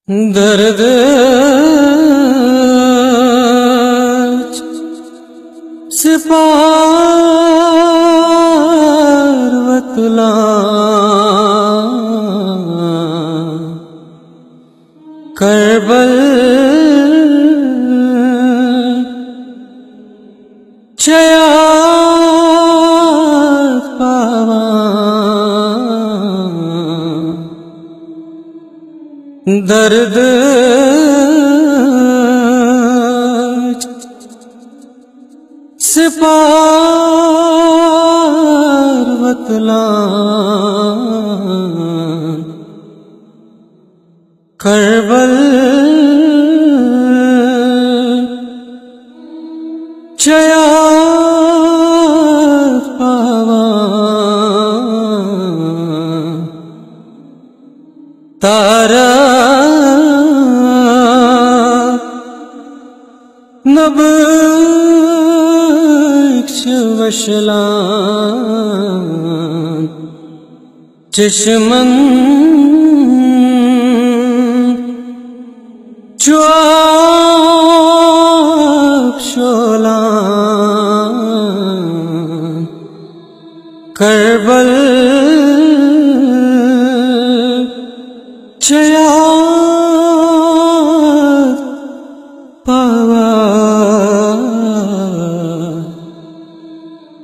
درد سپار وطلا کربل چیات پاوا درد سپار وطلا کربل چیات پاوا تارا نبکش وشلان چشمن چواب شولان کربل چیات پاوا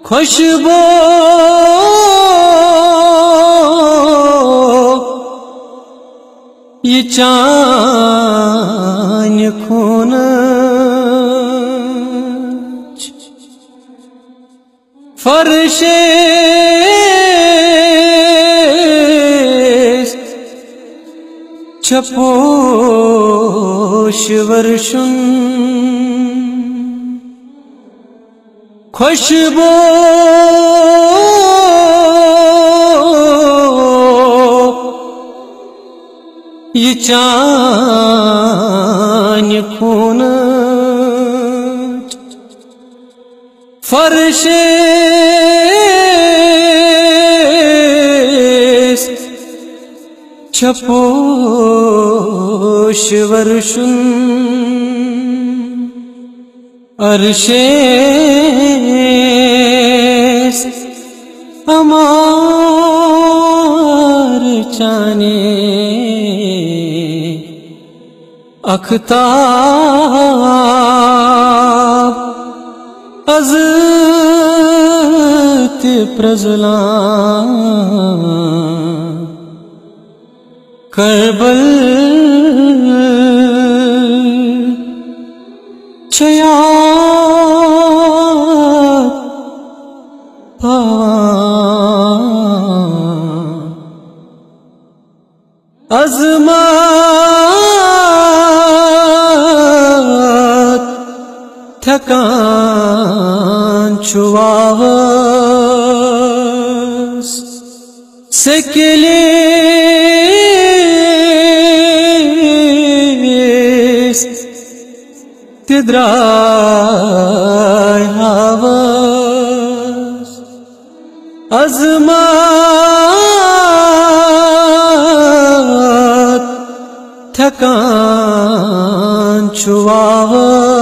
خوشبو یہ چان خون فرش چپوش ورشن خوشبو یہ چان خون فرش چپوش ورشن عرشیس امار چانے اختاب ازت پرزلان کربل چیات پاوا عظمت تھکان چواس سکلیس تدرائی حواس عظمت تھکان چواس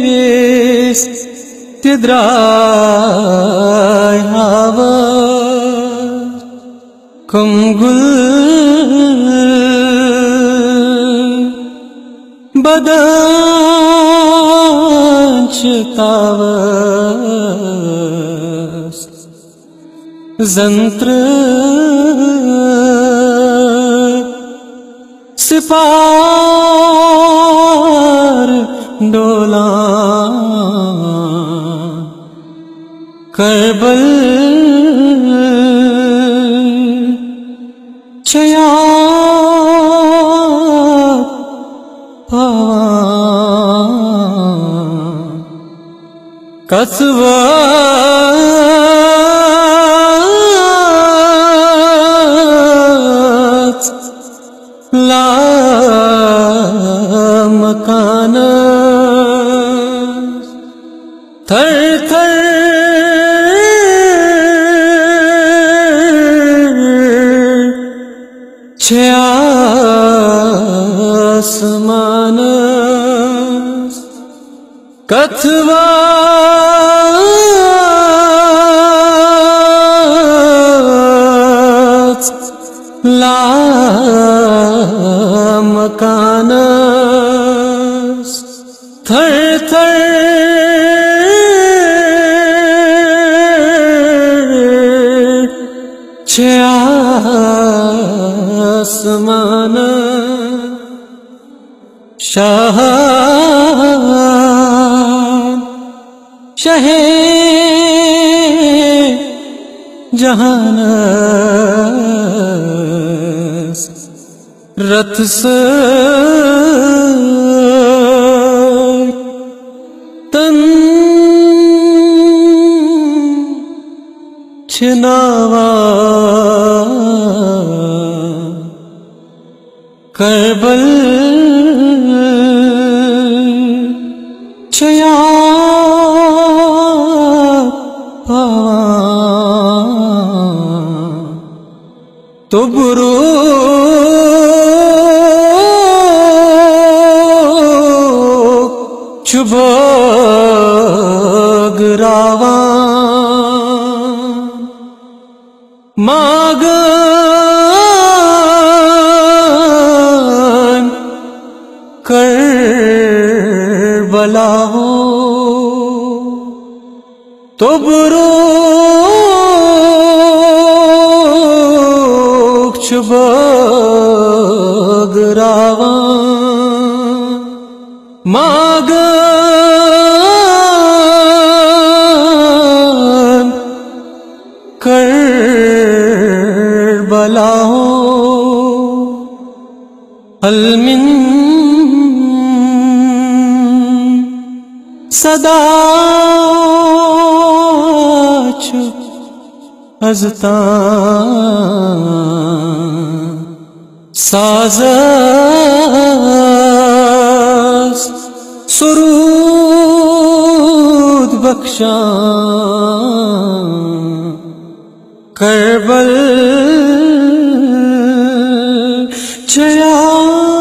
سکلیس تدرائی حواس کم گل بدن چتاوس زنتر سپار ڈولان کربل چیات پاوا قصوات لا مکان تھر تھر چھ آسمان کتھوا لا مکان تھر تھر چھ آسمان شاہ شہ جہان رت سے تن چھناوا کربل چھیا تو برو چبا گراوان ماگن کربلا ہو تو برو چبا گراوان ماگن کربلا ہو حل من صدا چپ ازتان ساز سرود بخشاں کربل چھیا